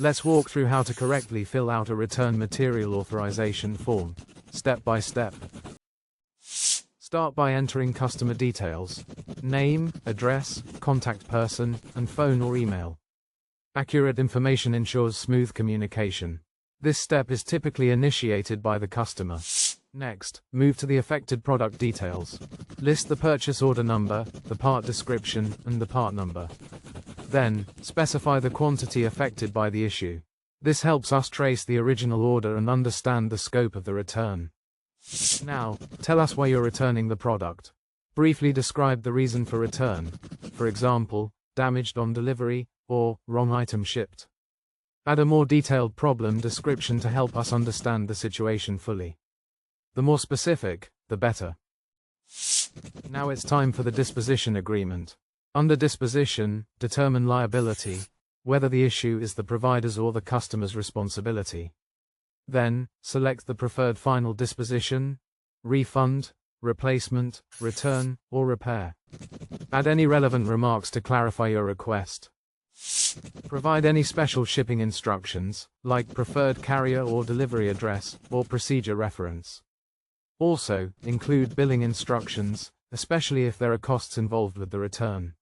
Let's walk through how to correctly fill out a Return Material Authorization form, step by step. Start by entering customer details: name, address, contact person, and phone or email. Accurate information ensures smooth communication. This step is typically initiated by the customer. Next, move to the affected product details. List the purchase order number, the part description, and the part number. Then, specify the quantity affected by the issue. This helps us trace the original order and understand the scope of the return. Now, tell us why you're returning the product. Briefly describe the reason for return, for example, damaged on delivery, or wrong item shipped. Add a more detailed problem description to help us understand the situation fully. The more specific, the better. Now it's time for the disposition agreement. Under disposition, determine liability, whether the issue is the provider's or the customer's responsibility. Then, select the preferred final disposition: refund, replacement, return, or repair. Add any relevant remarks to clarify your request. Provide any special shipping instructions, like preferred carrier or delivery address, or procedure reference. Also, include billing instructions, especially if there are costs involved with the return.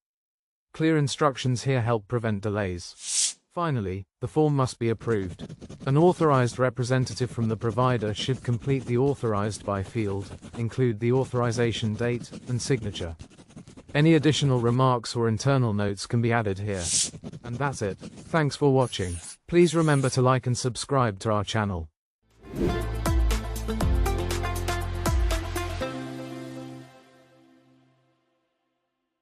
Clear instructions here help prevent delays. Finally, the form must be approved. An authorized representative from the provider should complete the authorized by field, include the authorization date, and signature. Any additional remarks or internal notes can be added here. And that's it. Thanks for watching. Please remember to like and subscribe to our channel.